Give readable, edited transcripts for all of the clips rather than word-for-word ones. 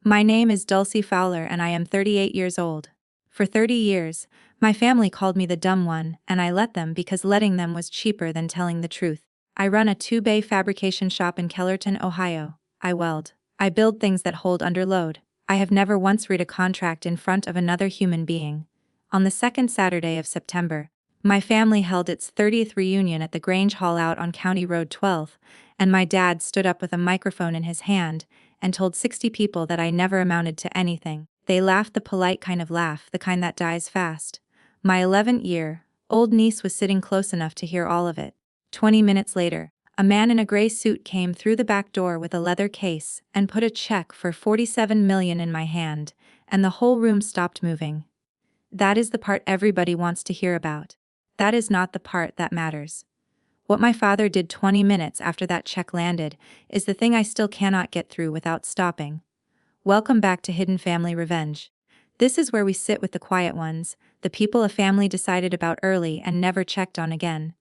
My name is Dulcie Fowler and I am 38 years old. For 30 years, my family called me the dumb one, and I let them because letting them was cheaper than telling the truth. I run a two-bay fabrication shop in Kellerton, Ohio. I weld. I build things that hold under load. I have never once read a contract in front of another human being. On the second Saturday of September, my family held its 30th reunion at the Grange Hall out on County Road 12, and my dad stood up with a microphone in his hand and told 60 people that I never amounted to anything. They laughed the polite kind of laugh, the kind that dies fast. My 11-year-old niece was sitting close enough to hear all of it. 20 minutes later, a man in a gray suit came through the back door with a leather case and put a check for $47 million in my hand, and the whole room stopped moving. That is the part everybody wants to hear about. That is not the part that matters. What my father did 20 minutes after that check landed is the thing I still cannot get through without stopping. Welcome back to Hidden Family Revenge. This is where we sit with the quiet ones, the people a family decided about early and never checked on again.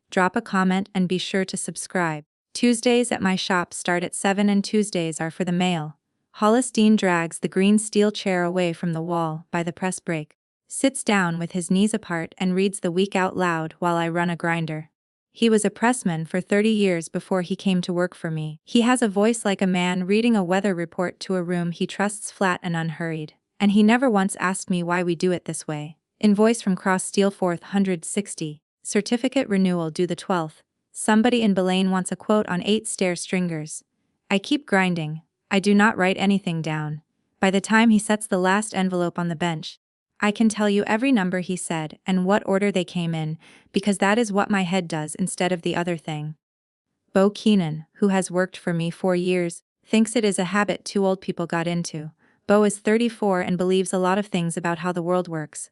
Drop a comment and be sure to subscribe. Tuesdays at my shop start at 7 and Tuesdays are for the mail. Hollis Dean drags the green steel chair away from the wall by the press brake, sits down with his knees apart and reads the week out loud while I run a grinder. He was a pressman for 30 years before he came to work for me. He has a voice like a man reading a weather report to a room he trusts flat and unhurried. And he never once asked me why we do it this way. Invoice from Cross Steel 460. Certificate renewal due the 12th. Somebody in Belaine wants a quote on 8 stair stringers. I keep grinding. I do not write anything down. By the time he sets the last envelope on the bench, I can tell you every number he said and what order they came in, because that is what my head does instead of the other thing. Bo Keenan, who has worked for me 4 years, thinks it is a habit 2 old people got into. Bo is 34 and believes a lot of things about how the world works.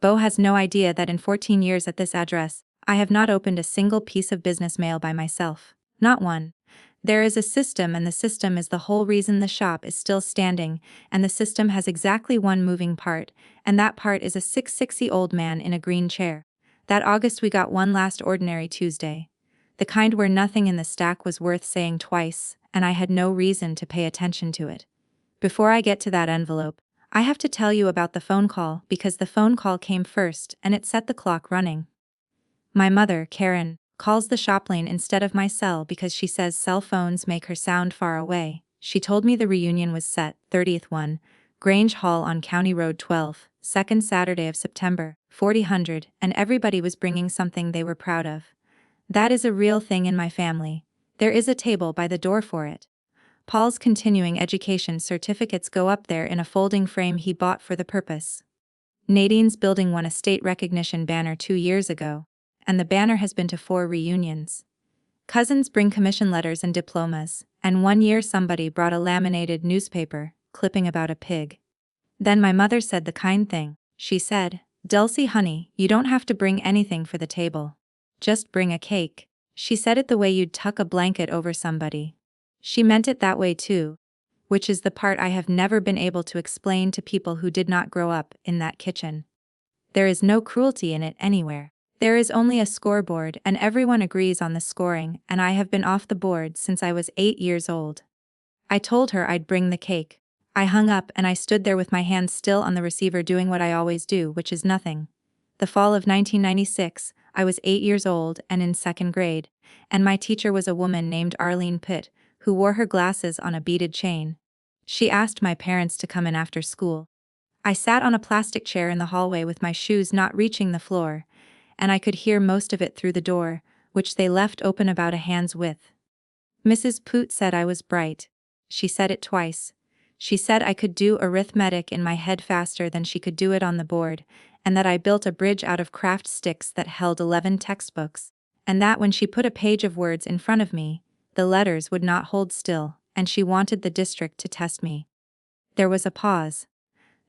Bo has no idea that in 14 years at this address, I have not opened a single piece of business mail by myself. Not one. There is a system, and the system is the whole reason the shop is still standing, and the system has exactly one moving part, and that part is a 660-old man in a green chair. That August we got one last ordinary Tuesday. The kind where nothing in the stack was worth saying twice, and I had no reason to pay attention to it. Before I get to that envelope, I have to tell you about the phone call because the phone call came first and it set the clock running. My mother, Karen, calls the shop lane instead of my cell because she says cell phones make her sound far away. She told me the reunion was set, 30th one, Grange Hall on County Road 12, second Saturday of September, 4000, and everybody was bringing something they were proud of. That is a real thing in my family. There is a table by the door for it. Paul's continuing education certificates go up there in a folding frame he bought for the purpose. Nadine's building won a state recognition banner 2 years ago, and the banner has been to 4 reunions. Cousins bring commission letters and diplomas, and 1 year somebody brought a laminated newspaper, clipping about a pig. Then my mother said the kind thing. She said, "Dulcie honey, you don't have to bring anything for the table. Just bring a cake." She said it the way you'd tuck a blanket over somebody. She meant it that way too, which is the part I have never been able to explain to people who did not grow up in that kitchen. There is no cruelty in it anywhere. There is only a scoreboard and everyone agrees on the scoring, and I have been off the board since I was 8 years old. I told her I'd bring the cake. I hung up and I stood there with my hands still on the receiver doing what I always do, which is nothing. The fall of 1996, I was 8 years old and in 2nd grade, and my teacher was a woman named Arlene Pitt, who wore her glasses on a beaded chain. She asked my parents to come in after school. I sat on a plastic chair in the hallway with my shoes not reaching the floor, and I could hear most of it through the door, which they left open about a hand's width. Mrs. Poot said I was bright. She said it twice. She said I could do arithmetic in my head faster than she could do it on the board, and that I built a bridge out of craft sticks that held 11 textbooks, and that when she put a page of words in front of me, the letters would not hold still, and she wanted the district to test me. There was a pause.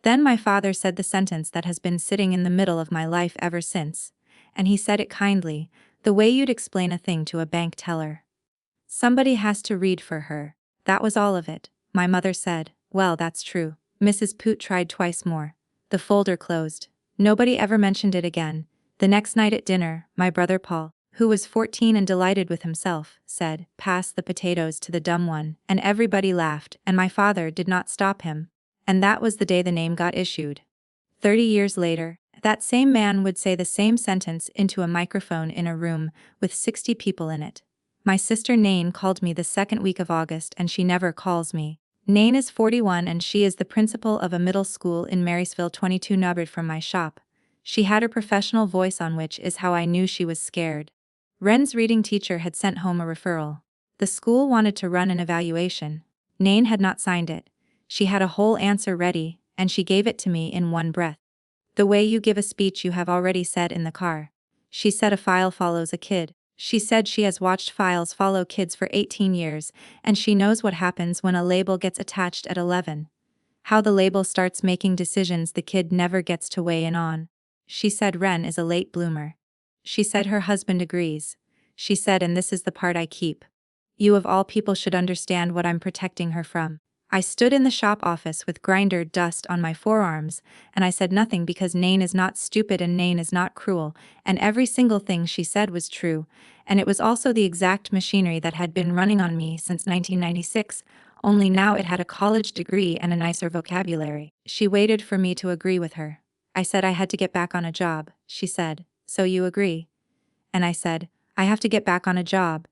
Then my father said the sentence that has been sitting in the middle of my life ever since, and he said it kindly, the way you'd explain a thing to a bank teller. Somebody has to read for her. That was all of it. My mother said, "Well, that's true." Mrs. Poot tried twice more. The folder closed. Nobody ever mentioned it again. The next night at dinner, my brother Paul, who was 14 and delighted with himself, said, "Pass the potatoes to the dumb one," and everybody laughed, and my father did not stop him. And that was the day the name got issued. 30 years later, that same man would say the same sentence into a microphone in a room with 60 people in it. My sister Nain called me the second week of August, and she never calls me. Nain is 41 and she is the principal of a middle school in Marysville, 22 nubbered from my shop. She had her professional voice on, which is how I knew she was scared. Ren's reading teacher had sent home a referral. The school wanted to run an evaluation. Nain had not signed it. She had a whole answer ready, and she gave it to me in one breath. "The way you give a speech you have already said in the car." She said a file follows a kid. She said she has watched files follow kids for 18 years, and she knows what happens when a label gets attached at 11. How the label starts making decisions the kid never gets to weigh in on. She said Ren is a late bloomer. She said her husband agrees. She said, and this is the part I keep. You of all people should understand what I'm protecting her from. I stood in the shop office with grinder dust on my forearms, and I said nothing because Nain is not stupid and Nain is not cruel, and every single thing she said was true, and it was also the exact machinery that had been running on me since 1996, only now it had a college degree and a nicer vocabulary. She waited for me to agree with her. I said I had to get back on a job. She said, "So you agree?" And I said, "I have to get back on a job,"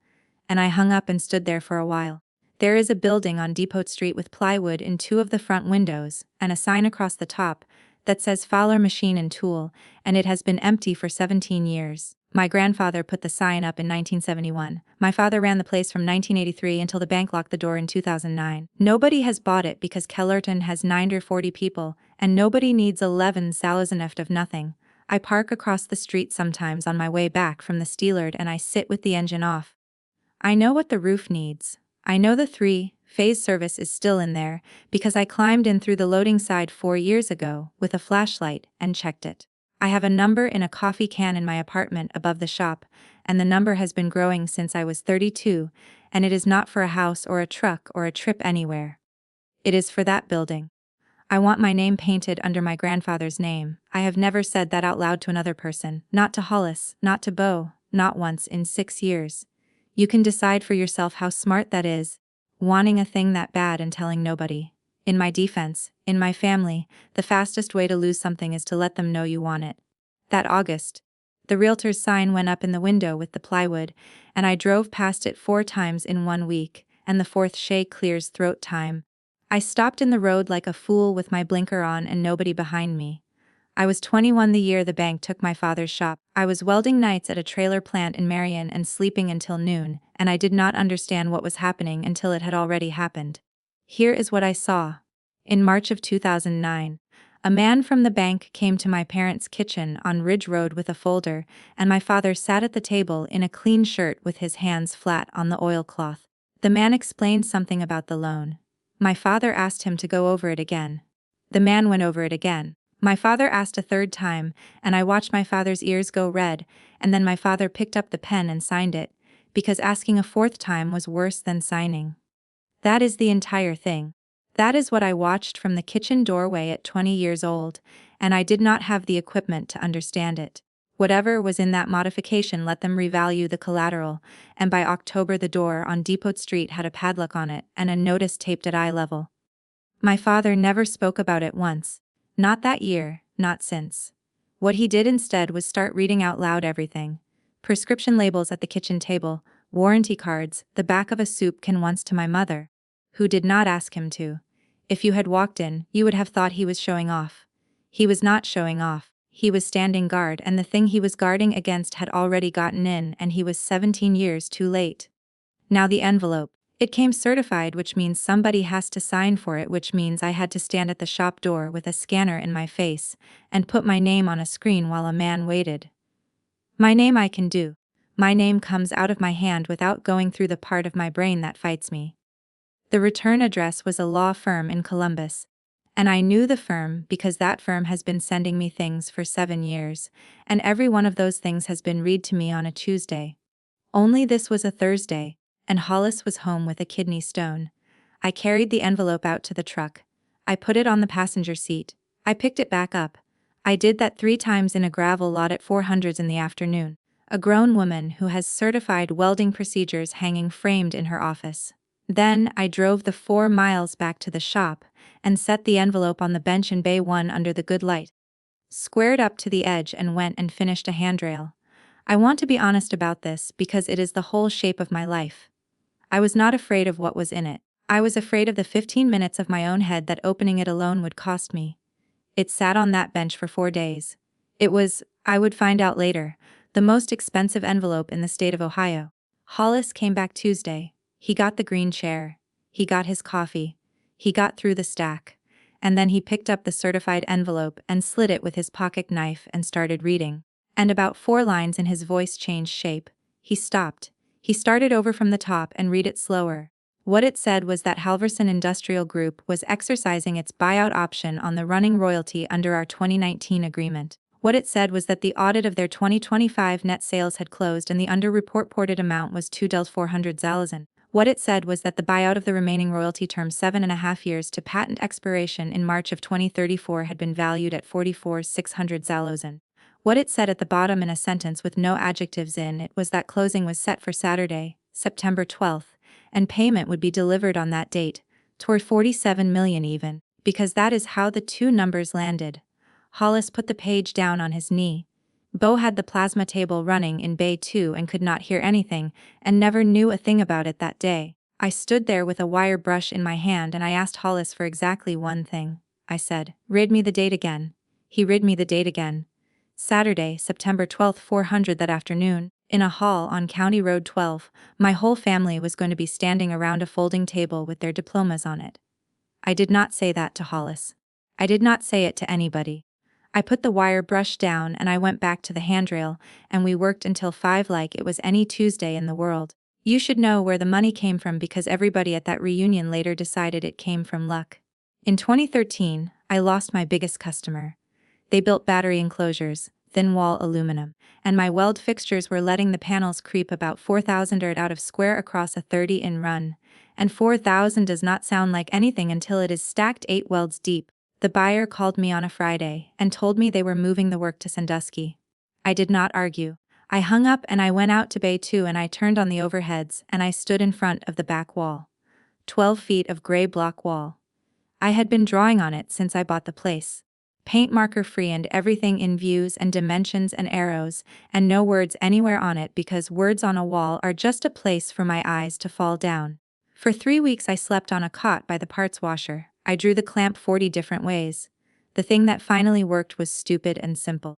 and I hung up and stood there for a while. There is a building on Depot Street with plywood in two of the front windows, and a sign across the top that says Fowler Machine and Tool, and it has been empty for 17 years. My grandfather put the sign up in 1971. My father ran the place from 1983 until the bank locked the door in 2009. Nobody has bought it because Kellerton has 9 or 40 people, and nobody needs 11 thousand of nothing. I park across the street sometimes on my way back from the Steelard and I sit with the engine off. I know what the roof needs. I know the 3-phase service is still in there, because I climbed in through the loading side 4 years ago with a flashlight and checked it. I have a number in a coffee can in my apartment above the shop, and the number has been growing since I was 32, and it is not for a house or a truck or a trip anywhere. It is for that building. I want my name painted under my grandfather's name. I have never said that out loud to another person, not to Hollis, not to Bo, not once in 6 years. You can decide for yourself how smart that is, wanting a thing that bad and telling nobody. In my defense, in my family, the fastest way to lose something is to let them know you want it. That August, the realtor's sign went up in the window with the plywood, and I drove past it 4 times in 1 week, and the 4th Shay clears throat time. I stopped in the road like a fool with my blinker on and nobody behind me. I was 21 the year the bank took my father's shop. I was welding nights at a trailer plant in Marion and sleeping until noon, and I did not understand what was happening until it had already happened. Here is what I saw. In March of 2009, a man from the bank came to my parents' kitchen on Ridge Road with a folder, and my father sat at the table in a clean shirt with his hands flat on the oilcloth. The man explained something about the loan. My father asked him to go over it again. The man went over it again. My father asked a 3rd time, and I watched my father's ears go red, and then my father picked up the pen and signed it, because asking a 4th time was worse than signing. That is the entire thing. That is what I watched from the kitchen doorway at 20 years old, and I did not have the equipment to understand it. Whatever was in that modification let them revalue the collateral, and by October the door on Depot Street had a padlock on it and a notice taped at eye level. My father never spoke about it once. Not that year, not since. What he did instead was start reading out loud everything. Prescription labels at the kitchen table, warranty cards, the back of a soup can once to my mother, who did not ask him to. If you had walked in, you would have thought he was showing off. He was not showing off. He was standing guard, and the thing he was guarding against had already gotten in, and he was 17 years too late. Now the envelope. It came certified, which means somebody has to sign for it, which means I had to stand at the shop door with a scanner in my face and put my name on a screen while a man waited. My name I can do. My name comes out of my hand without going through the part of my brain that fights me. The return address was a law firm in Columbus, and I knew the firm because that firm has been sending me things for 7 years, and every one of those things has been read to me on a Tuesday. Only this was a Thursday, and Hollis was home with a kidney stone. I carried the envelope out to the truck. I put it on the passenger seat. I picked it back up. I did that 3 times in a gravel lot at 400 in the afternoon. A grown woman who has certified welding procedures hanging framed in her office. Then I drove the 4 miles back to the shop and set the envelope on the bench in Bay 1 under the good light. Squared up to the edge and went and finished a handrail. I want to be honest about this because it is the whole shape of my life. I was not afraid of what was in it. I was afraid of the 15 minutes of my own head that opening it alone would cost me. It sat on that bench for 4 days. It was, I would find out later, the most expensive envelope in the state of Ohio. Hollis came back Tuesday. He got the green chair. He got his coffee. He got through the stack. And then he picked up the certified envelope and slit it with his pocket knife and started reading. And about 4 lines in his voice changed shape. He stopped. He started over from the top and read it slower. What it said was that Halverson Industrial Group was exercising its buyout option on the running royalty under our 2019 agreement. What it said was that the audit of their 2025 net sales had closed and the underreported amount was $2,400,000. What it said was that the buyout of the remaining royalty term 7.5 years to patent expiration in March of 2034 had been valued at $44,600,000. What it said at the bottom in a sentence with no adjectives in it was that closing was set for Saturday, September 12th, and payment would be delivered on that date, toward $47 million even, because that is how the two numbers landed. Hollis put the page down on his knee. Bo had the plasma table running in Bay 2 and could not hear anything, and never knew a thing about it that day. I stood there with a wire brush in my hand and I asked Hollis for exactly one thing. I said, "Read me the date again." He read me the date again. Saturday, September 12th, 400 that afternoon, in a hall on County Road 12, my whole family was going to be standing around a folding table with their diplomas on it. I did not say that to Hollis. I did not say it to anybody. I put the wire brush down and I went back to the handrail, and we worked until 5 like it was any Tuesday in the world. You should know where the money came from because everybody at that reunion later decided it came from luck. In 2013, I lost my biggest customer. They built battery enclosures, thin-wall aluminum, and my weld fixtures were letting the panels creep about 4,000 out of square across a 30-in run, and 4,000 does not sound like anything until it is stacked 8 welds deep. The buyer called me on a Friday and told me they were moving the work to Sandusky. I did not argue. I hung up and I went out to Bay 2 and I turned on the overheads and I stood in front of the back wall. 12 feet of gray block wall. I had been drawing on it since I bought the place. Paint marker free and everything in views and dimensions and arrows, and no words anywhere on it because words on a wall are just a place for my eyes to fall down. For 3 weeks I slept on a cot by the parts washer. I drew the clamp 40 different ways. The thing that finally worked was stupid and simple.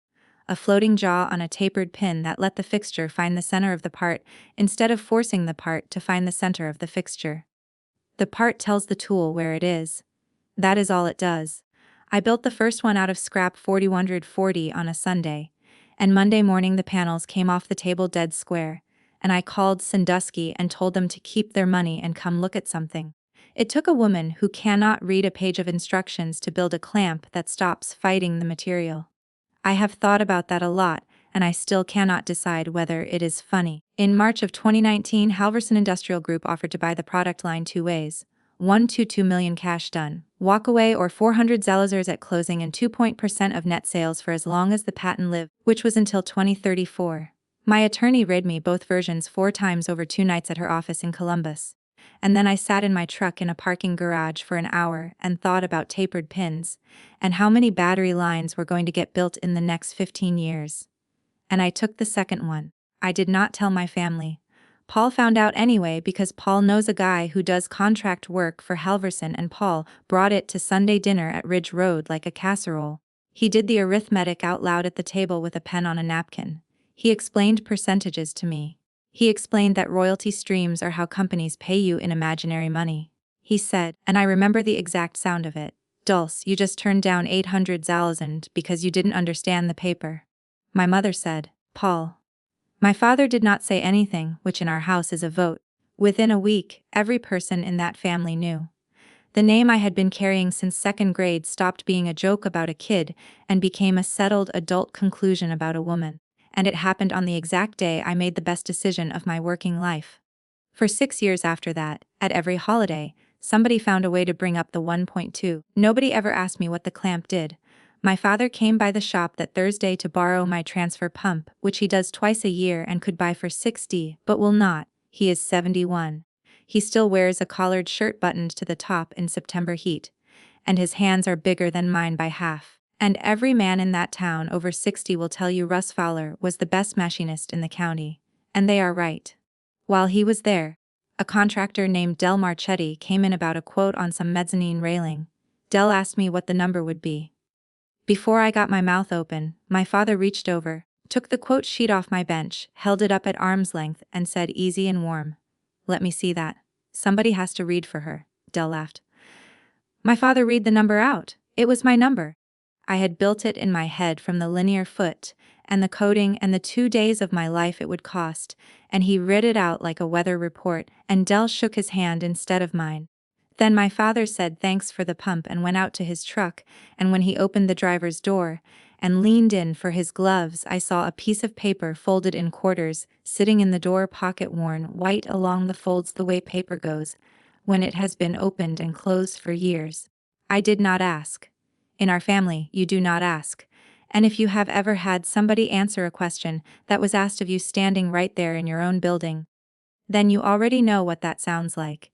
A floating jaw on a tapered pin that let the fixture find the center of the part instead of forcing the part to find the center of the fixture. The part tells the tool where it is. That is all it does. I built the first one out of scrap 4140 on a Sunday, and Monday morning the panels came off the table dead square, and I called Sandusky and told them to keep their money and come look at something. It took a woman who cannot read a page of instructions to build a clamp that stops fighting the material. I have thought about that a lot, and I still cannot decide whether it is funny. In March of 2019, Halverson Industrial Group offered to buy the product line 2 ways. 1 to 2 million cash done, walk away, or 400 Zellers at closing and 2% of net sales for as long as the patent lived, which was until 2034. My attorney read me both versions 4 times over 2 nights at her office in Columbus. And then I sat in my truck in a parking garage for an hour and thought about tapered pins, and how many battery lines were going to get built in the next 15 years. And I took the second one. I did not tell my family. Paul found out anyway because Paul knows a guy who does contract work for Halverson, and Paul brought it to Sunday dinner at Ridge Road like a casserole. He did the arithmetic out loud at the table with a pen on a napkin. He explained percentages to me. He explained that royalty streams are how companies pay you in imaginary money. He said, and I remember the exact sound of it, "Dulce, you just turned down 800,000 because you didn't understand the paper." My mother said, "Paul." My father did not say anything, which in our house is a vote. Within a week, every person in that family knew. The name I had been carrying since 2nd grade stopped being a joke about a kid and became a settled adult conclusion about a woman. And it happened on the exact day I made the best decision of my working life. For 6 years after that, at every holiday, somebody found a way to bring up the 1.2. Nobody ever asked me what the clamp did. My father came by the shop that Thursday to borrow my transfer pump, which he does twice a year and could buy for 60, but will not. He is 71. He still wears a collared shirt buttoned to the top in September heat, and his hands are bigger than mine by half. And every man in that town over 60 will tell you Russ Fowler was the best machinist in the county. And they are right. While he was there, a contractor named Del Marchetti came in about a quote on some mezzanine railing. Del asked me what the number would be. Before I got my mouth open, my father reached over, took the quote sheet off my bench, held it up at arm's length, and said easy and warm, "Let me see that. Somebody has to read for her." Del laughed. My father read the number out. It was my number. I had built it in my head from the linear foot, and the coding and the 2 days of my life it would cost, and he read it out like a weather report, and Del shook his hand instead of mine. Then my father said thanks for the pump and went out to his truck, and when he opened the driver's door and leaned in for his gloves, I saw a piece of paper folded in quarters, sitting in the door pocket, worn white along the folds the way paper goes when it has been opened and closed for years. I did not ask. In our family, you do not ask. And if you have ever had somebody answer a question that was asked of you standing right there in your own building, then you already know what that sounds like.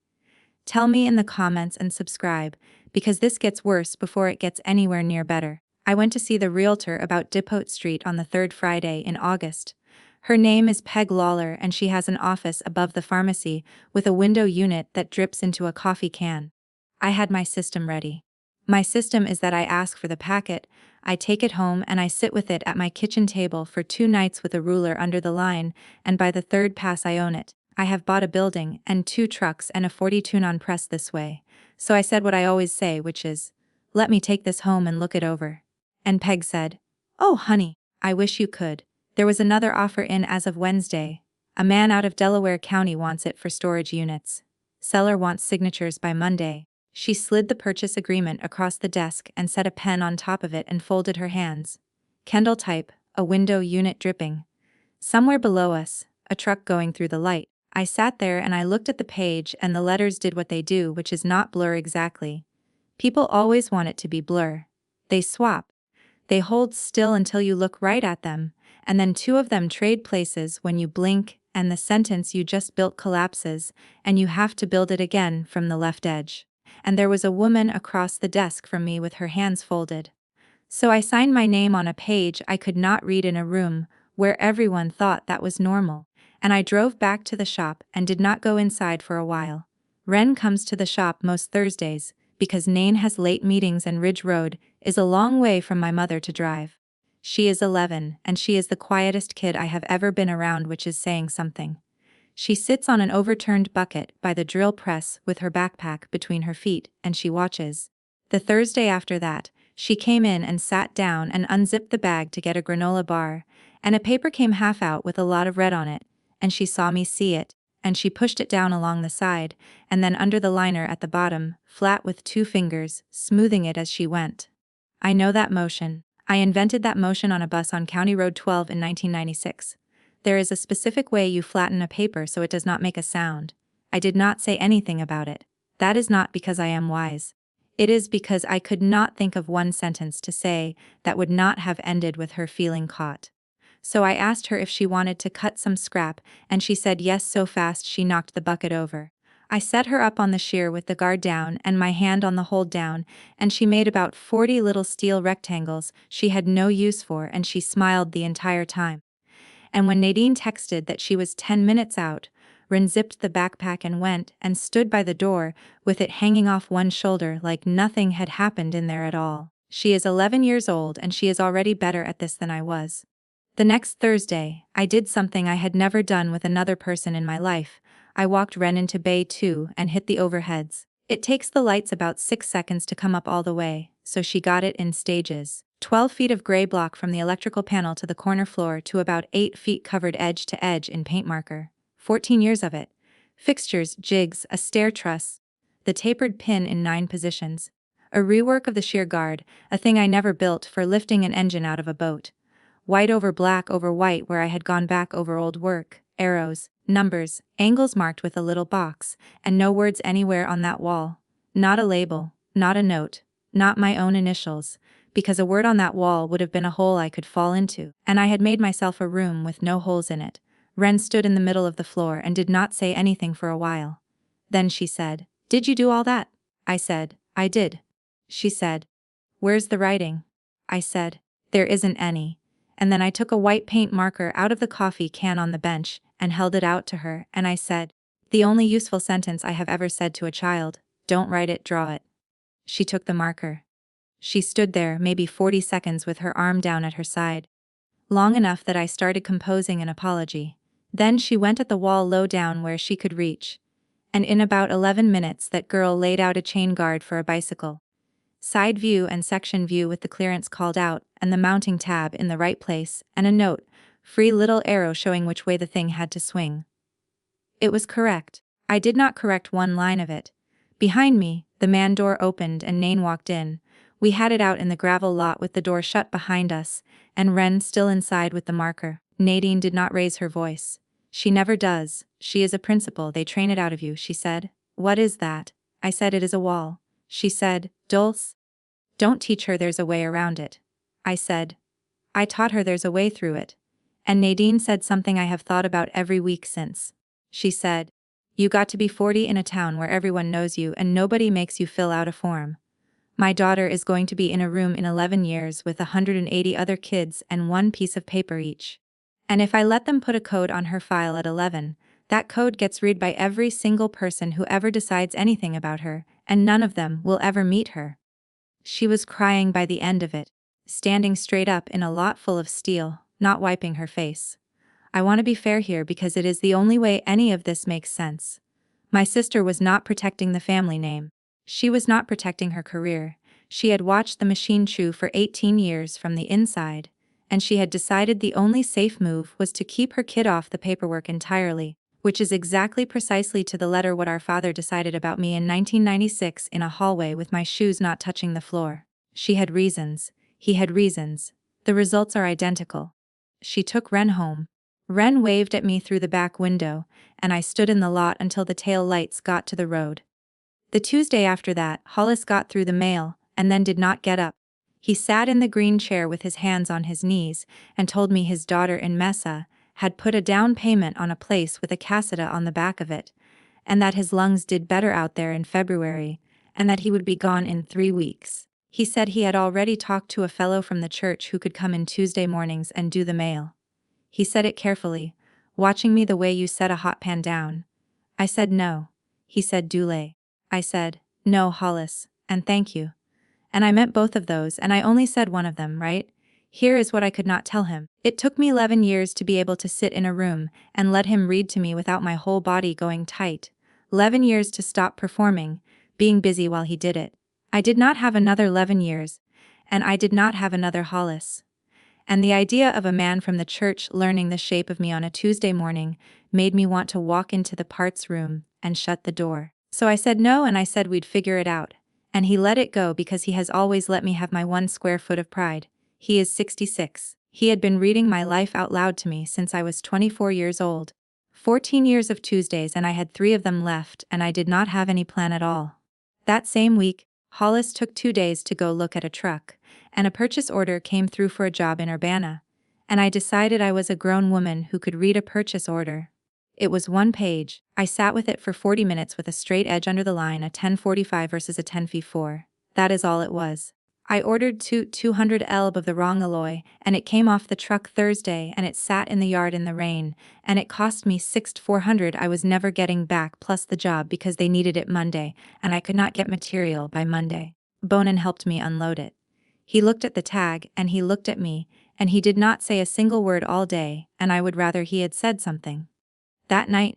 Tell me in the comments and subscribe, because this gets worse before it gets anywhere near better. I went to see the realtor about Depot Street on the third Friday in August. Her name is Peg Lawler, and she has an office above the pharmacy with a window unit that drips into a coffee can. I had my system ready. My system is that I ask for the packet, I take it home, and I sit with it at my kitchen table for 2 nights with a ruler under the line, and by the third pass I own it. I have bought a building and 2 trucks and a 42-non press this way. So I said what I always say, which is, "Let me take this home and look it over." And Peg said, "Oh, honey, I wish you could. There was another offer in as of Wednesday. A man out of Delaware County wants it for storage units. Seller wants signatures by Monday." She slid the purchase agreement across the desk and set a pen on top of it and folded her hands. Kendall type, a window unit dripping. Somewhere below us, a truck going through the light. I sat there and I looked at the page, and the letters did what they do, which is not blur exactly. People always want it to be blur. They swap. They hold still until you look right at them, and then 2 of them trade places when you blink, and the sentence you just built collapses, and you have to build it again from the left edge. And there was a woman across the desk from me with her hands folded. So I signed my name on a page I could not read in a room where everyone thought that was normal. And I drove back to the shop and did not go inside for a while. Ren comes to the shop most Thursdays, because Nain has late meetings and Ridge Road is a long way from my mother to drive. She is 11, and she is the quietest kid I have ever been around, which is saying something. She sits on an overturned bucket by the drill press with her backpack between her feet, and she watches. The Thursday after that, she came in and sat down and unzipped the bag to get a granola bar, and a paper came half out with a lot of red on it, and she saw me see it, and she pushed it down along the side, and then under the liner at the bottom, flat with 2 fingers, smoothing it as she went. I know that motion. I invented that motion on a bus on County Road 12 in 1996. There is a specific way you flatten a paper so it does not make a sound. I did not say anything about it. That is not because I am wise. It is because I could not think of one sentence to say that would not have ended with her feeling caught. So I asked her if she wanted to cut some scrap, and she said yes so fast she knocked the bucket over. I set her up on the shear with the guard down and my hand on the hold down, and she made about 40 little steel rectangles she had no use for, and she smiled the entire time. And when Nadine texted that she was 10 minutes out, Rin zipped the backpack and went and stood by the door with it hanging off one shoulder like nothing had happened in there at all. She is 11 years old, and she is already better at this than I was. The next Thursday, I did something I had never done with another person in my life. I walked Ren into Bay 2 and hit the overheads. It takes the lights about 6 seconds to come up all the way, so she got it in stages. 12 feet of gray block from the electrical panel to the corner floor to about 8 feet covered edge to edge in paint marker. 14 years of it. Fixtures, jigs, a stair truss, the tapered pin in 9 positions. A rework of the shear guard, a thing I never built, for lifting an engine out of a boat. White over black over white where I had gone back over old work, arrows, numbers, angles marked with a little box, and no words anywhere on that wall. Not a label, not a note, not my own initials, because a word on that wall would have been a hole I could fall into, and I had made myself a room with no holes in it. Ren stood in the middle of the floor and did not say anything for a while. Then she said, "Did you do all that?" I said, "I did." She said, "Where's the writing?" I said, "There isn't any." And then I took a white paint marker out of the coffee can on the bench and held it out to her, and I said, "The only useful sentence I have ever said to a child, don't write it, draw it." She took the marker. She stood there maybe 40 seconds with her arm down at her side. Long enough that I started composing an apology. Then she went at the wall low down where she could reach. And in about 11 minutes that girl laid out a chain guard for a bicycle. Side view and section view with the clearance called out, and the mounting tab in the right place, and a note, free little arrow showing which way the thing had to swing. It was correct. I did not correct one line of it. Behind me, the man door opened and Nain walked in. We had it out in the gravel lot with the door shut behind us, and Ren still inside with the marker. Nadine did not raise her voice. "She never does. She is a principal, they train it out of you," she said. "What is that?" I said, "It is a wall." She said, "Dulce. Don't teach her there's a way around it." I said, "I taught her there's a way through it." And Nadine said something I have thought about every week since. She said, "You got to be 40 in a town where everyone knows you and nobody makes you fill out a form. My daughter is going to be in a room in 11 years with 180 other kids and one piece of paper each. And if I let them put a code on her file at 11, that code gets read by every single person who ever decides anything about her, and none of them will ever meet her." She was crying by the end of it, standing straight up in a lot full of steel, not wiping her face. I want to be fair here because it is the only way any of this makes sense. My sister was not protecting the family name. She was not protecting her career. She had watched the machine chew for 18 years from the inside, and she had decided the only safe move was to keep her kid off the paperwork entirely, which is exactly precisely to the letter what our father decided about me in 1996 in a hallway with my shoes not touching the floor. She had reasons. He had reasons. The results are identical. She took Ren home. Ren waved at me through the back window, and I stood in the lot until the tail lights got to the road. The Tuesday after that, Hollis got through the mail, and then did not get up. He sat in the green chair with his hands on his knees, and told me his daughter in Mesa had put a down payment on a place with a caseta on the back of it, and that his lungs did better out there in February, and that he would be gone in 3 weeks. He said he had already talked to a fellow from the church who could come in Tuesday mornings and do the mail. He said it carefully, watching me the way you set a hot pan down. I said no. He said Dule. I said, "No, Hollis, and thank you." And I meant both of those, and I only said one of them, right? Here is what I could not tell him. It took me 11 years to be able to sit in a room and let him read to me without my whole body going tight. 11 years to stop performing, being busy while he did it. I did not have another 11 years, and I did not have another Hollis. And the idea of a man from the church learning the shape of me on a Tuesday morning made me want to walk into the parts room and shut the door. So I said no, and I said we'd figure it out. And he let it go because he has always let me have my 1 square foot of pride. He is 66. He had been reading my life out loud to me since I was 24 years old. 14 years of Tuesdays, and I had 3 of them left, and I did not have any plan at all. That same week, Hollis took 2 days to go look at a truck, and a purchase order came through for a job in Urbana. And I decided I was a grown woman who could read a purchase order. It was 1 page. I sat with it for 40 minutes with a straight edge under the line, a 1045 versus a 10v4. That is all it was. I ordered 200 elb of the wrong alloy, and it came off the truck Thursday, and it sat in the yard in the rain, and it cost me 400 I was never getting back plus the job because they needed it Monday, and I could not get material by Monday. Bonin helped me unload it. He looked at the tag, and he looked at me, and he did not say a single word all day, and I would rather he had said something. That night,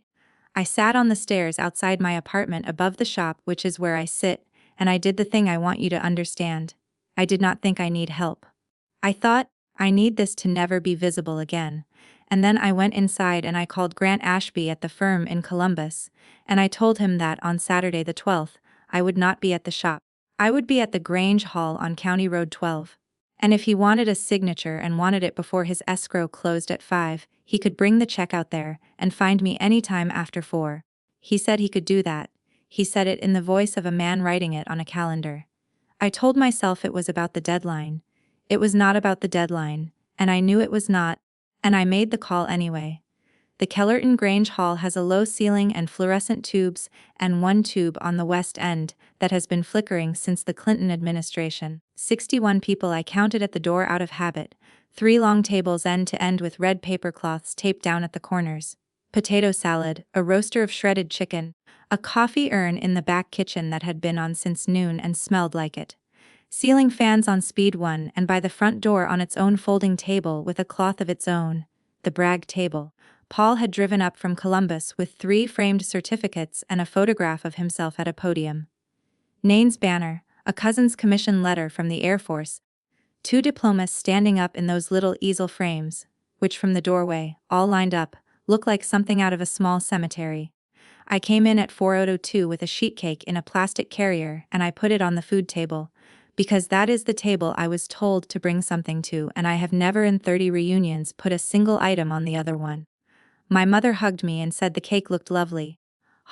I sat on the stairs outside my apartment above the shop, which is where I sit, and I did the thing I want you to understand. I did not think I need help. I thought, I need this to never be visible again. And then I went inside and I called Grant Ashby at the firm in Columbus, and I told him that on Saturday the 12th, I would not be at the shop. I would be at the Grange Hall on County Road 12. And if he wanted a signature and wanted it before his escrow closed at 5, he could bring the check out there and find me any time after 4. He said he could do that. He said it in the voice of a man writing it on a calendar. I told myself it was about the deadline, It was not about the deadline, and I knew it was not, and I made the call anyway. The Kellerton Grange Hall has a low ceiling and fluorescent tubes, and one tube on the west end that has been flickering since the Clinton administration. 61 people I counted at the door out of habit, 3 long tables end to end with red paper cloths taped down at the corners, potato salad, a roaster of shredded chicken, a coffee urn in the back kitchen that had been on since noon and smelled like it, ceiling fans on speed 1, and by the front door on its own folding table with a cloth of its own, the Bragg table. Paul had driven up from Columbus with 3 framed certificates and a photograph of himself at a podium. Nane's banner, a cousin's commission letter from the Air Force, 2 diplomas standing up in those little easel frames, which from the doorway, all lined up, look like something out of a small cemetery. I came in at 4:02 with a sheet cake in a plastic carrier and I put it on the food table, because that is the table I was told to bring something to, and I have never in 30 reunions put a single item on the other one. My mother hugged me and said the cake looked lovely.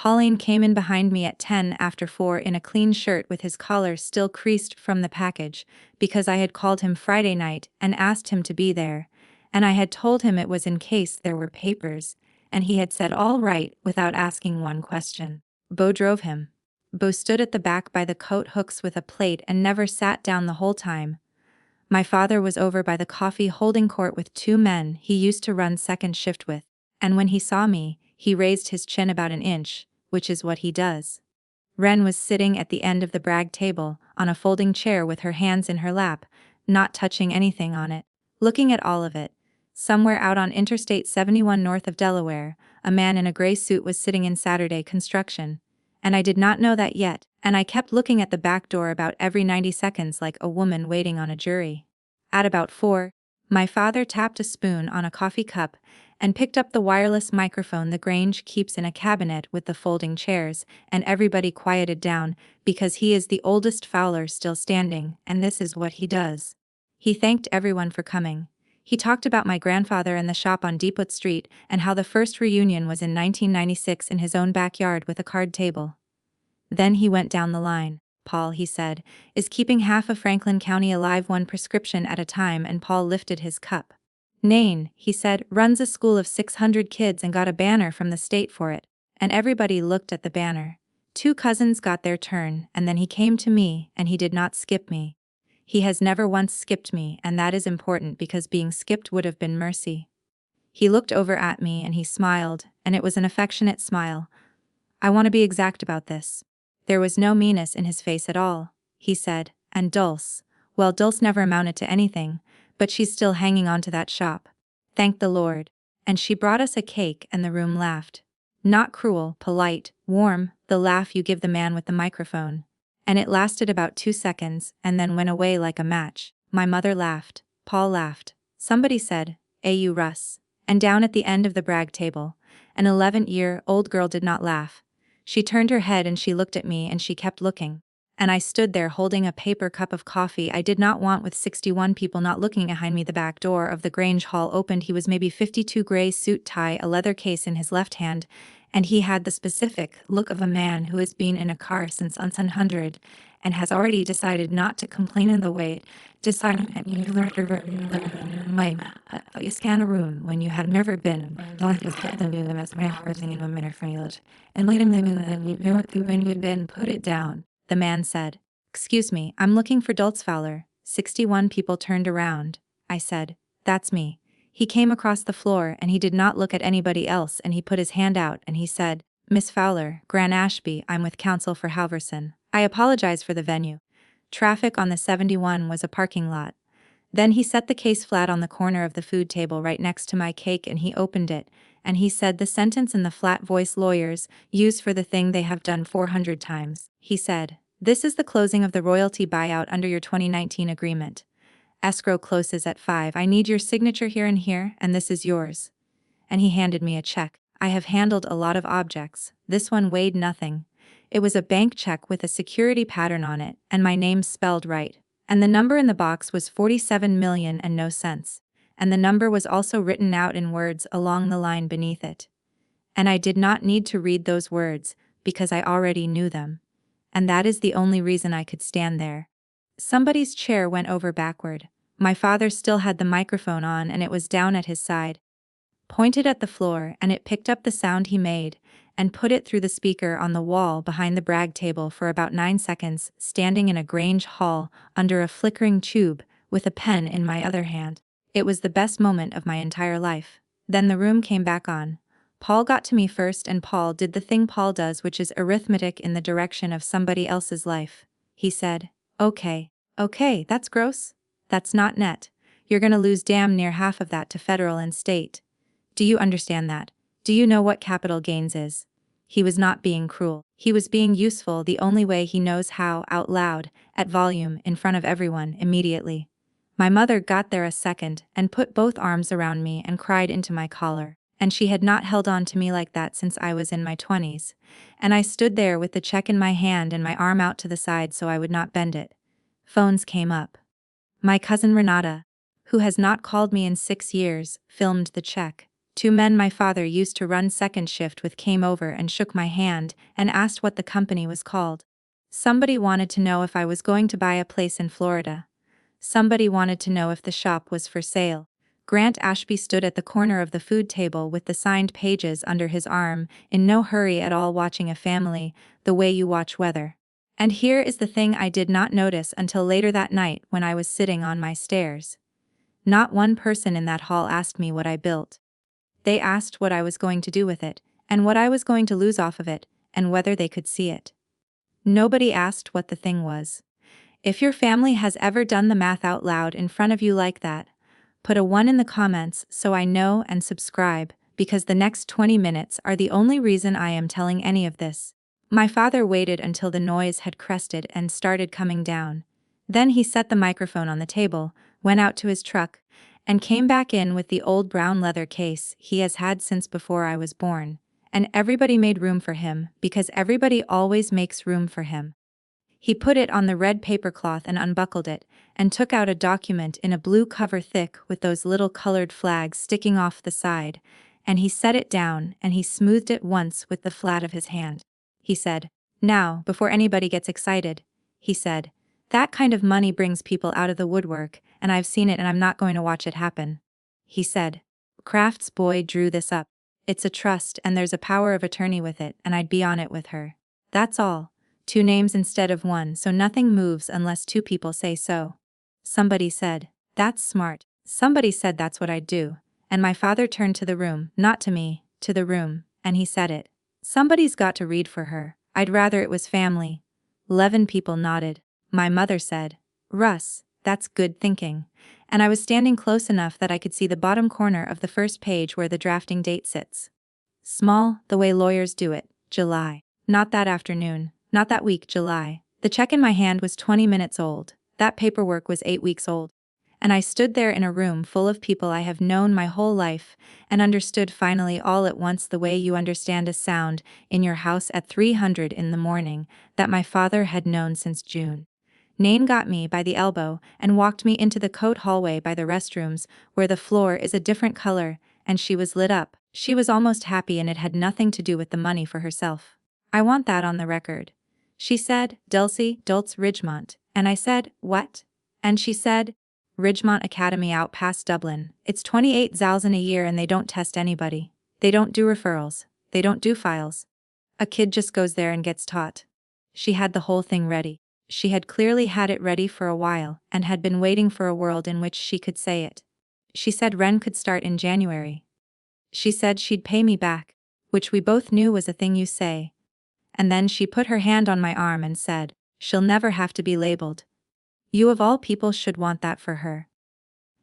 Holleen came in behind me at 10 after 4 in a clean shirt with his collar still creased from the package, because I had called him Friday night and asked him to be there, and I had told him it was in case there were papers, and he had said all right without asking one question. Bo drove him. Bo stood at the back by the coat hooks with a plate and never sat down the whole time. My father was over by the coffee holding court with 2 men he used to run second shift with, and when he saw me, he raised his chin about an inch, which is what he does. Wren was sitting at the end of the Bragg table, on a folding chair with her hands in her lap, not touching anything on it, looking at all of it. Somewhere out on Interstate 71 north of Delaware, a man in a gray suit was sitting in Saturday construction. And I did not know that yet, and I kept looking at the back door about every 90 seconds like a woman waiting on a jury. At about 4, my father tapped a spoon on a coffee cup and picked up the wireless microphone the Grange keeps in a cabinet with the folding chairs, and everybody quieted down, because he is the oldest Fowler still standing, and this is what he does. He thanked everyone for coming. He talked about my grandfather and the shop on Depot Street and how the first reunion was in 1996 in his own backyard with a card table. Then he went down the line. Paul, he said, is keeping half of Franklin County alive one prescription at a time, and Paul lifted his cup. Nane, he said, runs a school of 600 kids and got a banner from the state for it, and everybody looked at the banner. 2 cousins got their turn, and then he came to me, and he did not skip me. He has never once skipped me, and that is important because being skipped would have been mercy. He looked over at me and he smiled, and it was an affectionate smile. I want to be exact about this. There was no meanness in his face at all, he said, and Dulce, well, Dulce never amounted to anything, but she's still hanging on to that shop. Thank the Lord. And she brought us a cake and the room laughed. Not cruel, polite, warm, the laugh you give the man with the microphone. And it lasted about 2 seconds and then went away like a match. My mother laughed. Paul laughed. Somebody said, "You Russ." And down at the end of the Bragg table, an 11-year-old girl did not laugh. She turned her head and she looked at me and she kept looking. And I stood there holding a paper cup of coffee I did not want with 61 people not looking behind me. The back door of the Grange Hall opened. He was maybe 52, gray suit, tie, a leather case in his left hand, and he had the specific look of a man who has been in a car since 1900 and has already decided not to complain in the way decided that you scan a room when you had never been and let him when you'd been put it down. The man said, "Excuse me, I'm looking for Dulce Fowler." 61 people turned around. I said, "That's me." He came across the floor and he did not look at anybody else, and he put his hand out and he said, "Miss Fowler, Gran Ashby, I'm with counsel for Halverson. I apologize for the venue. Traffic on the 71 was a parking lot." Then he set the case flat on the corner of the food table right next to my cake and he opened it, and he said the sentence in the flat voice lawyers use for the thing they have done 400 times. He said, "This is the closing of the royalty buyout under your 2019 agreement. Escrow closes at 5. I need your signature here and here, and this is yours." And he handed me a check. I have handled a lot of objects. This one weighed nothing. It was a bank check with a security pattern on it, and my name spelled right. And the number in the box was 47 million and no cents. And the number was also written out in words along the line beneath it. And I did not need to read those words, because I already knew them. And that is the only reason I could stand there. Somebody's chair went over backward. My father still had the microphone on and it was down at his side. Pointed at the floor and it picked up the sound he made and put it through the speaker on the wall behind the brag table for about 9 seconds, standing in a Grange hall under a flickering tube with a pen in my other hand. It was the best moment of my entire life. Then the room came back on. Paul got to me first and Paul did the thing Paul does, which is arithmetic in the direction of somebody else's life. He said, "Okay, that's gross. That's not net. You're gonna lose damn near half of that to federal and state. Do you understand that? Do you know what capital gains is?" He was not being cruel. He was being useful the only way he knows how, out loud, at volume, in front of everyone, immediately. My mother got there a second and put both arms around me and cried into my collar, and she had not held on to me like that since I was in my 20s. And I stood there with the check in my hand and my arm out to the side so I would not bend it. Phones came up. My cousin Renata, who has not called me in 6 years, filmed the check. 2 men my father used to run second shift with came over and shook my hand and asked what the company was called. Somebody wanted to know if I was going to buy a place in Florida. Somebody wanted to know if the shop was for sale. Grant Ashby stood at the corner of the food table with the signed pages under his arm, in no hurry at all, watching a family, the way you watch weather. And here is the thing I did not notice until later that night when I was sitting on my stairs. Not one person in that hall asked me what I built. They asked what I was going to do with it, and what I was going to lose off of it, and whether they could see it. Nobody asked what the thing was. If your family has ever done the math out loud in front of you like that, put a 1 in the comments so I know, and subscribe, because the next 20 minutes are the only reason I am telling any of this. My father waited until the noise had crested and started coming down. Then he set the microphone on the table, went out to his truck, and came back in with the old brown leather case he has had since before I was born. And everybody made room for him, because everybody always makes room for him. He put it on the red paper cloth and unbuckled it, and took out a document in a blue cover thick with those little colored flags sticking off the side, and he set it down and he smoothed it once with the flat of his hand. He said, "Now, before anybody gets excited," he said, "that kind of money brings people out of the woodwork, and I've seen it and I'm not going to watch it happen." He said, "Kraft's boy drew this up. It's a trust and there's a power of attorney with it, and I'd be on it with her. That's all. 2 names instead of 1, so nothing moves unless 2 people say so." Somebody said, "That's smart." Somebody said that's what I'd do. And my father turned to the room, not to me, to the room, and he said it. "Somebody's got to read for her. I'd rather it was family." 11 people nodded. My mother said, "Russ, that's good thinking." And I was standing close enough that I could see the bottom corner of the first page where the drafting date sits. Small, the way lawyers do it, July. Not that afternoon. Not that week, July. The check in my hand was 20 minutes old. That paperwork was 8 weeks old. And I stood there in a room full of people I have known my whole life, and understood finally all at once the way you understand a sound in your house at 300 in the morning, that my father had known since June. Nain got me by the elbow and walked me into the coat hallway by the restrooms, where the floor is a different color, and she was lit up. She was almost happy, and it had nothing to do with the money for herself. I want that on the record. She said, "Dulcie, Dulce Ridgemont," and I said, "What?" And she said, "Ridgemont Academy out past Dublin. It's 28,000 a year and they don't test anybody. They don't do referrals. They don't do files. A kid just goes there and gets taught." She had the whole thing ready. She had clearly had it ready for a while and had been waiting for a world in which she could say it. She said Ren could start in January. She said she'd pay me back, which we both knew was a thing you say. And then she put her hand on my arm and said, "She'll never have to be labeled. You of all people should want that for her."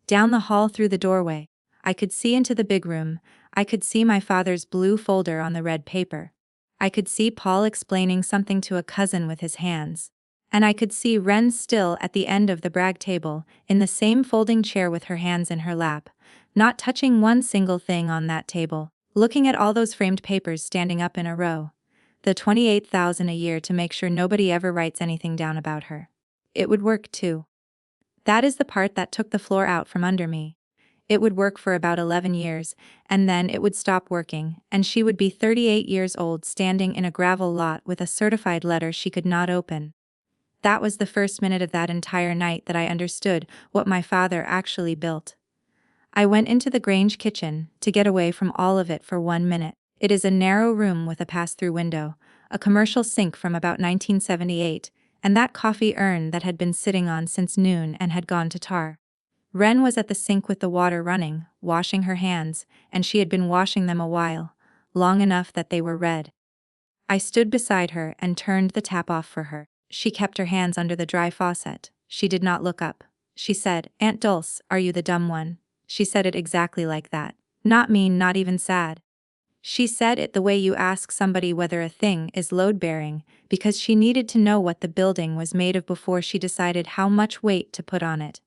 Down the hall through the doorway, I could see into the big room. I could see my father's blue folder on the red paper. I could see Paul explaining something to a cousin with his hands. And I could see Ren still at the end of the brag table, in the same folding chair with her hands in her lap, not touching one single thing on that table, looking at all those framed papers standing up in a row. The 28,000 a year to make sure nobody ever writes anything down about her. It would work too. That is the part that took the floor out from under me. It would work for about 11 years, and then it would stop working, and she would be 38 years old standing in a gravel lot with a certified letter she could not open. That was the first minute of that entire night that I understood what my father actually built. I went into the Grange kitchen to get away from all of it for 1 minute. It is a narrow room with a pass-through window, a commercial sink from about 1978, and that coffee urn that had been sitting on since noon and had gone to tar. Wren was at the sink with the water running, washing her hands, and she had been washing them a while, long enough that they were red. I stood beside her and turned the tap off for her. She kept her hands under the dry faucet. She did not look up. She said, "Aunt Dulce, are you the dumb one?" She said it exactly like that. Not mean, not even sad. She said it the way you ask somebody whether a thing is load-bearing, because she needed to know what the building was made of before she decided how much weight to put on it.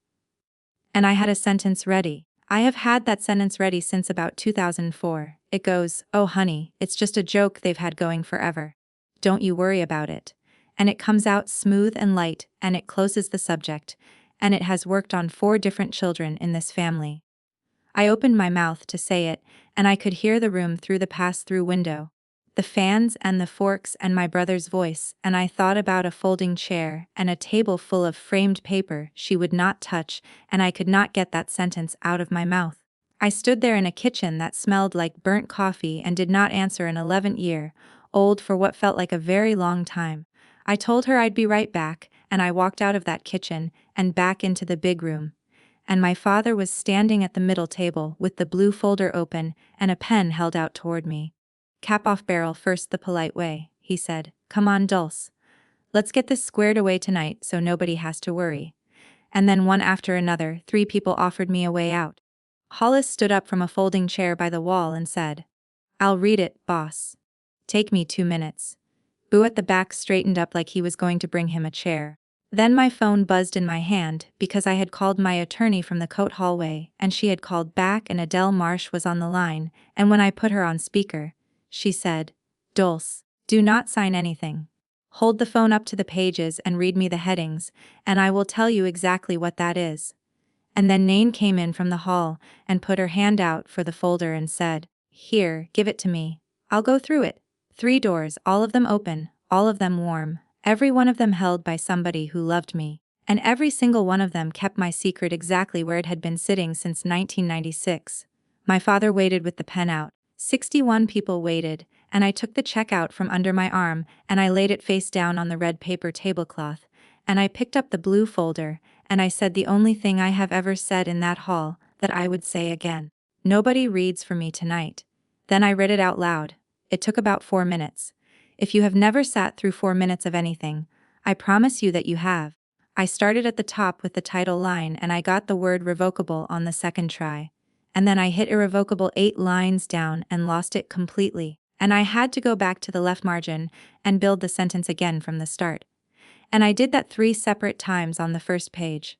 And I had a sentence ready. I have had that sentence ready since about 2004. It goes, "Oh honey, it's just a joke they've had going forever. Don't you worry about it." And it comes out smooth and light, and it closes the subject, and it has worked on 4 different children in this family. I opened my mouth to say it, and I could hear the room through the pass-through window. The fans and the forks and my brother's voice, and I thought about a folding chair and a table full of framed paper she would not touch, and I could not get that sentence out of my mouth. I stood there in a kitchen that smelled like burnt coffee and did not answer an 11th year old for what felt like a very long time. I told her I'd be right back, and I walked out of that kitchen and back into the big room. And my father was standing at the middle table with the blue folder open and a pen held out toward me. "Cap off barrel first the polite way," he said. "Come on, Dulce. Let's get this squared away tonight so nobody has to worry." And then one after another, 3 people offered me a way out. Hollis stood up from a folding chair by the wall and said, "I'll read it, boss. Take me 2 minutes." Boo at the back straightened up like he was going to bring him a chair. Then my phone buzzed in my hand because I had called my attorney from the coat hallway and she had called back and Adele Marsh was on the line, and when I put her on speaker, she said, "Dulce, do not sign anything. Hold the phone up to the pages and read me the headings, and I will tell you exactly what that is." And then Nain came in from the hall and put her hand out for the folder and said, "Here, give it to me. I'll go through it." 3 doors, all of them open, all of them warm, every one of them held by somebody who loved me, and every single one of them kept my secret exactly where it had been sitting since 1996. My father waited with the pen out. 61 people waited, and I took the check out from under my arm and I laid it face down on the red paper tablecloth, and I picked up the blue folder, and I said the only thing I have ever said in that hall that I would say again. "Nobody reads for me tonight." Then I read it out loud. It took about 4 minutes. If you have never sat through 4 minutes of anything, I promise you that you have. I started at the top with the title line and I got the word revocable on the second try. And then I hit irrevocable 8 lines down and lost it completely, and I had to go back to the left margin and build the sentence again from the start. And I did that 3 separate times on the first page.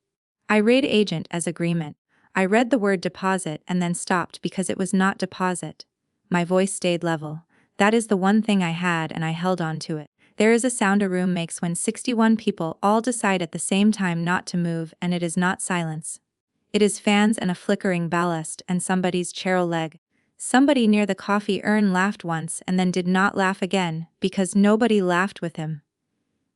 I read agent as agreement. I read the word deposit and then stopped because it was not deposit. My voice stayed level. That is the one thing I had and I held on to it. There is a sound a room makes when 61 people all decide at the same time not to move, and it is not silence. It is fans and a flickering ballast and somebody's chair leg. Somebody near the coffee urn laughed once and then did not laugh again because nobody laughed with him.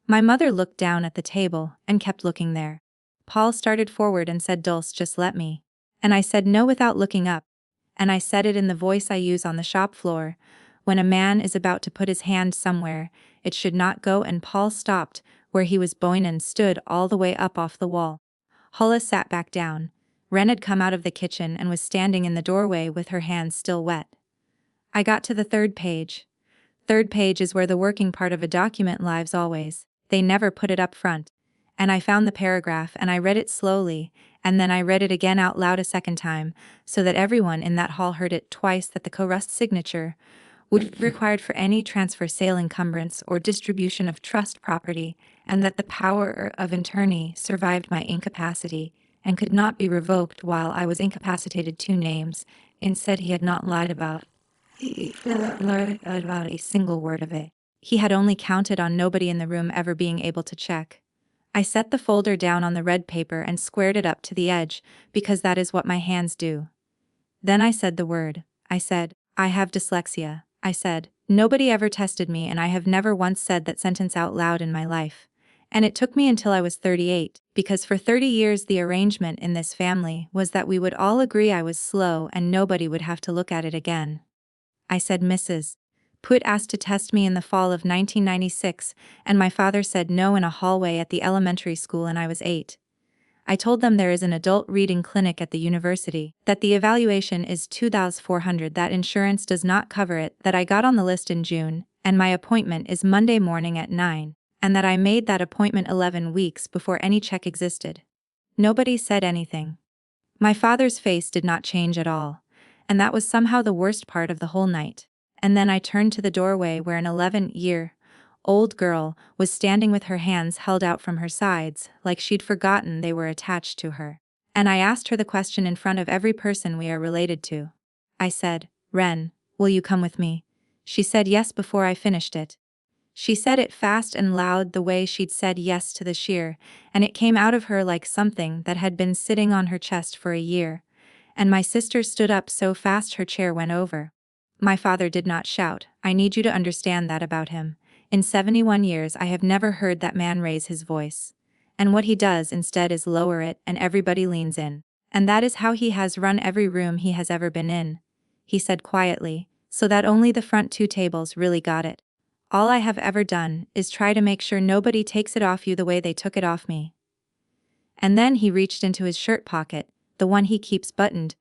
My mother looked down at the table and kept looking there. Paul started forward and said, "Dulce, just let me." And I said no without looking up. And I said it in the voice I use on the shop floor. When a man is about to put his hand somewhere, it should not go, and Paul stopped where he was bowing and stood all the way up off the wall. Hollis sat back down. Wren had come out of the kitchen and was standing in the doorway with her hands still wet. I got to the 3rd page. 3rd page is where the working part of a document lives always. They never put it up front. And I found the paragraph and I read it slowly, and then I read it again out loud a second time, so that everyone in that hall heard it twice, that the co-rust signature would be required for any transfer, sale, encumbrance, or distribution of trust property, and that the power of attorney survived my incapacity and could not be revoked while I was incapacitated. 2 names. Instead, he had not lied about a single word of it. He had only counted on nobody in the room ever being able to check. I set the folder down on the red paper and squared it up to the edge, because that is what my hands do. Then I said the word. I said, "I have dyslexia." I said, "Nobody ever tested me and I have never once said that sentence out loud in my life." And it took me until I was 38, because for 30 years the arrangement in this family was that we would all agree I was slow and nobody would have to look at it again. I said Mrs. Put asked to test me in the fall of 1996, and my father said no in a hallway at the elementary school and I was 8. I told them there is an adult reading clinic at the university, that the evaluation is $2,400, that insurance does not cover it, that I got on the list in June, and my appointment is Monday morning at 9, and that I made that appointment 11 weeks before any check existed. Nobody said anything. My father's face did not change at all, and that was somehow the worst part of the whole night. And then I turned to the doorway where an 11-year-old girl was standing with her hands held out from her sides, like she'd forgotten they were attached to her. And I asked her the question in front of every person we are related to. I said, "Ren, will you come with me?" She said yes before I finished it. She said it fast and loud, the way she'd said yes to the shear, and it came out of her like something that had been sitting on her chest for a year. And my sister stood up so fast her chair went over. My father did not shout. I need you to understand that about him. In 71 years I have never heard that man raise his voice. And what he does instead is lower it, and everybody leans in. And that is how he has run every room he has ever been in. He said quietly, so that only the front 2 tables really got it. All I have ever done is try to make sure nobody takes it off you the way they took it off me. And then he reached into his shirt pocket, the one he keeps buttoned,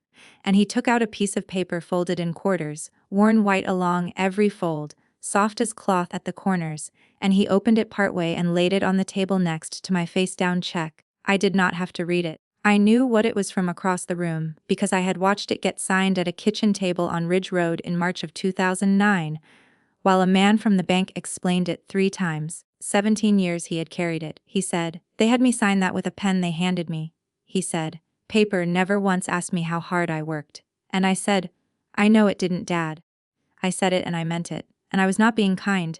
and he took out a piece of paper folded in quarters, worn white along every fold, soft as cloth at the corners, and he opened it partway and laid it on the table next to my face-down check. I did not have to read it. I knew what it was from across the room, because I had watched it get signed at a kitchen table on Ridge Road in March of 2009, while a man from the bank explained it 3 times. 17 years he had carried it, he said. They had me sign that with a pen they handed me, he said. Paper never once asked me how hard I worked. And I said, I know it didn't, Dad. I said it and I meant it, and I was not being kind.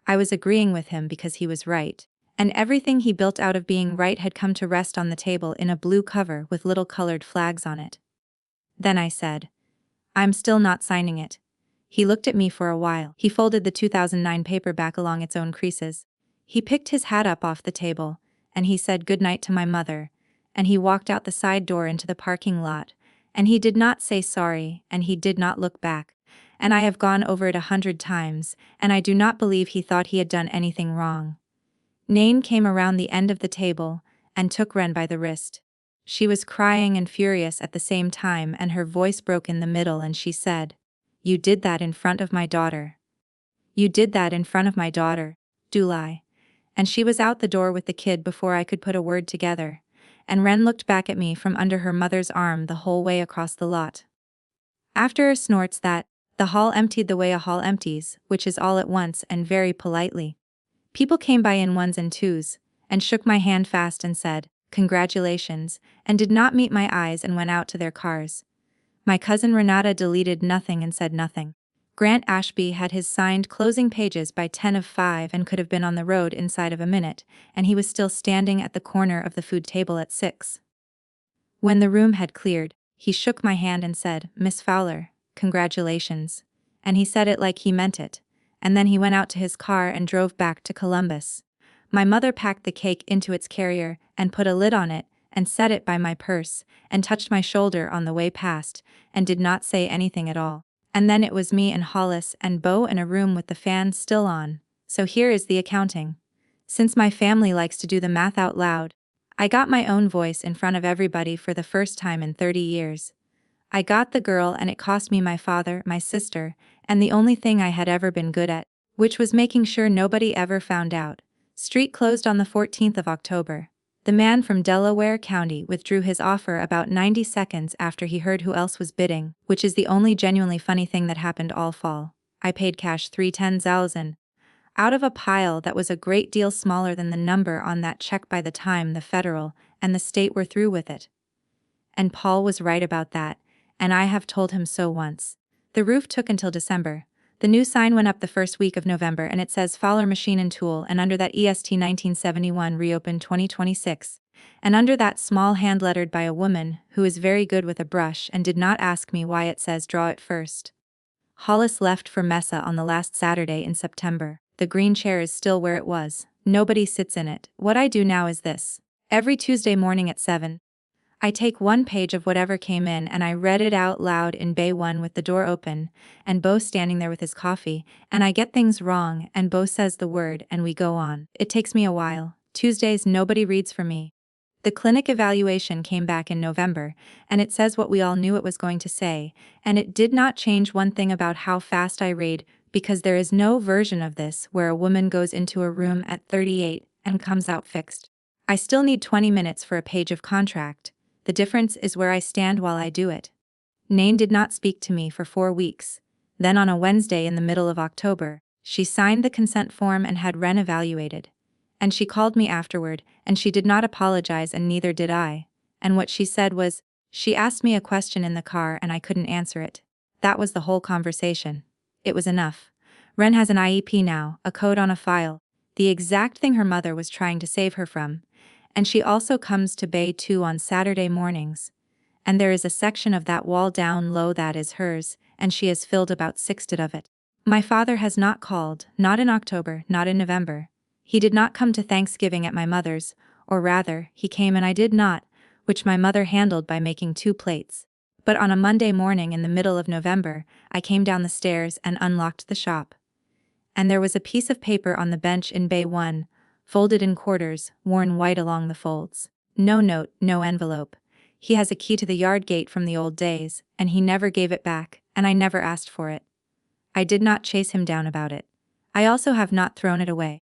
I was agreeing with him because he was right. And everything he built out of being right had come to rest on the table in a blue cover with little colored flags on it. Then I said, I'm still not signing it. He looked at me for a while. He folded the 2009 paper back along its own creases. He picked his hat up off the table, and he said good night to my mother, and he walked out the side door into the parking lot, and he did not say sorry, and he did not look back. And I have gone over it 100 times, and I do not believe he thought he had done anything wrong. Nain came around the end of the table and took Ren by the wrist. She was crying and furious at the same time, and her voice broke in the middle, and she said, You did that in front of my daughter. You did that in front of my daughter, Dulai. And she was out the door with the kid before I could put a word together, and Ren looked back at me from under her mother's arm the whole way across the lot. After her snorts that, the hall emptied the way a hall empties, which is all at once and very politely. People came by in 1s and 2s, and shook my hand fast and said, Congratulations, and did not meet my eyes and went out to their cars. My cousin Renata deleted nothing and said nothing. Grant Ashby had his signed closing pages by 10 of 5 and could have been on the road inside of a minute, and he was still standing at the corner of the food table at 6. When the room had cleared, he shook my hand and said, Miss Fowler, congratulations. And he said it like he meant it, and then he went out to his car and drove back to Columbus. My mother packed the cake into its carrier and put a lid on it, and set it by my purse, and touched my shoulder on the way past, and did not say anything at all. And then it was me and Hollis and Beau in a room with the fan still on. So here is the accounting. Since my family likes to do the math out loud, I got my own voice in front of everybody for the first time in 30 years. I got the girl, and it cost me my father, my sister, and the only thing I had ever been good at, which was making sure nobody ever found out. Street closed on the 14th of October. The man from Delaware County withdrew his offer about 90 seconds after he heard who else was bidding, which is the only genuinely funny thing that happened all fall. I paid cash $310,000 out of a pile that was a great deal smaller than the number on that check by the time the federal and the state were through with it. And Paul was right about that, and I have told him so once. The roof took until December. The new sign went up the first week of November, and it says Fowler Machine and Tool, and under that EST 1971 reopened 2026. And under that small hand lettered by a woman who is very good with a brush and did not ask me why it says draw it first. Hollis left for Mesa on the last Saturday in September. The green chair is still where it was. Nobody sits in it. What I do now is this. Every Tuesday morning at 7, I take one page of whatever came in and I read it out loud in Bay 1 with the door open, and Bo standing there with his coffee, and I get things wrong, and Bo says the word, and we go on. It takes me a while. Tuesdays, nobody reads for me. The clinic evaluation came back in November, and it says what we all knew it was going to say, and it did not change one thing about how fast I read, because there is no version of this where a woman goes into a room at 38 and comes out fixed. I still need 20 minutes for a page of contract. The difference is where I stand while I do it. Nain did not speak to me for 4 weeks. Then on a Wednesday in the middle of October, she signed the consent form and had Ren evaluated. And she called me afterward, and she did not apologize and neither did I. And what she said was, she asked me a question in the car and I couldn't answer it. That was the whole conversation. It was enough. Ren has an IEP now, a code on a file, the exact thing her mother was trying to save her from. And she also comes to Bay 2 on Saturday mornings. And there is a section of that wall down low that is hers, and she has filled about 60 of it. My father has not called, not in October, not in November. He did not come to Thanksgiving at my mother's, or rather, he came and I did not, which my mother handled by making 2 plates. But on a Monday morning in the middle of November, I came down the stairs and unlocked the shop. And there was a piece of paper on the bench in Bay 1, folded in quarters, worn white along the folds. No note, no envelope. He has a key to the yard gate from the old days, and he never gave it back, and I never asked for it. I did not chase him down about it. I also have not thrown it away.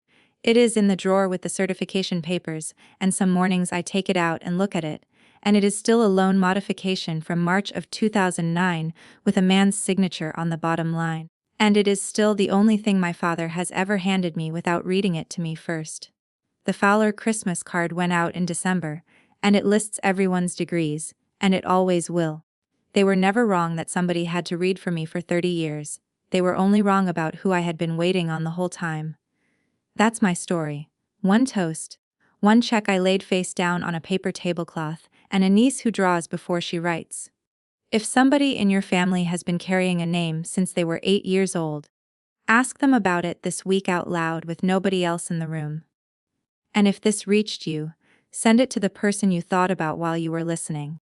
It is in the drawer with the certification papers, and some mornings I take it out and look at it, and it is still a loan modification from March of 2009 with a man's signature on the bottom line. And it is still the only thing my father has ever handed me without reading it to me first. The Fowler Christmas card went out in December, and it lists everyone's degrees, and it always will. They were never wrong that somebody had to read for me for 30 years. They were only wrong about who I had been waiting on the whole time. That's my story. One toast, one check I laid face down on a paper tablecloth, and a niece who draws before she writes. If somebody in your family has been carrying a name since they were 8 years old, ask them about it this week out loud with nobody else in the room. And if this reached you, send it to the person you thought about while you were listening.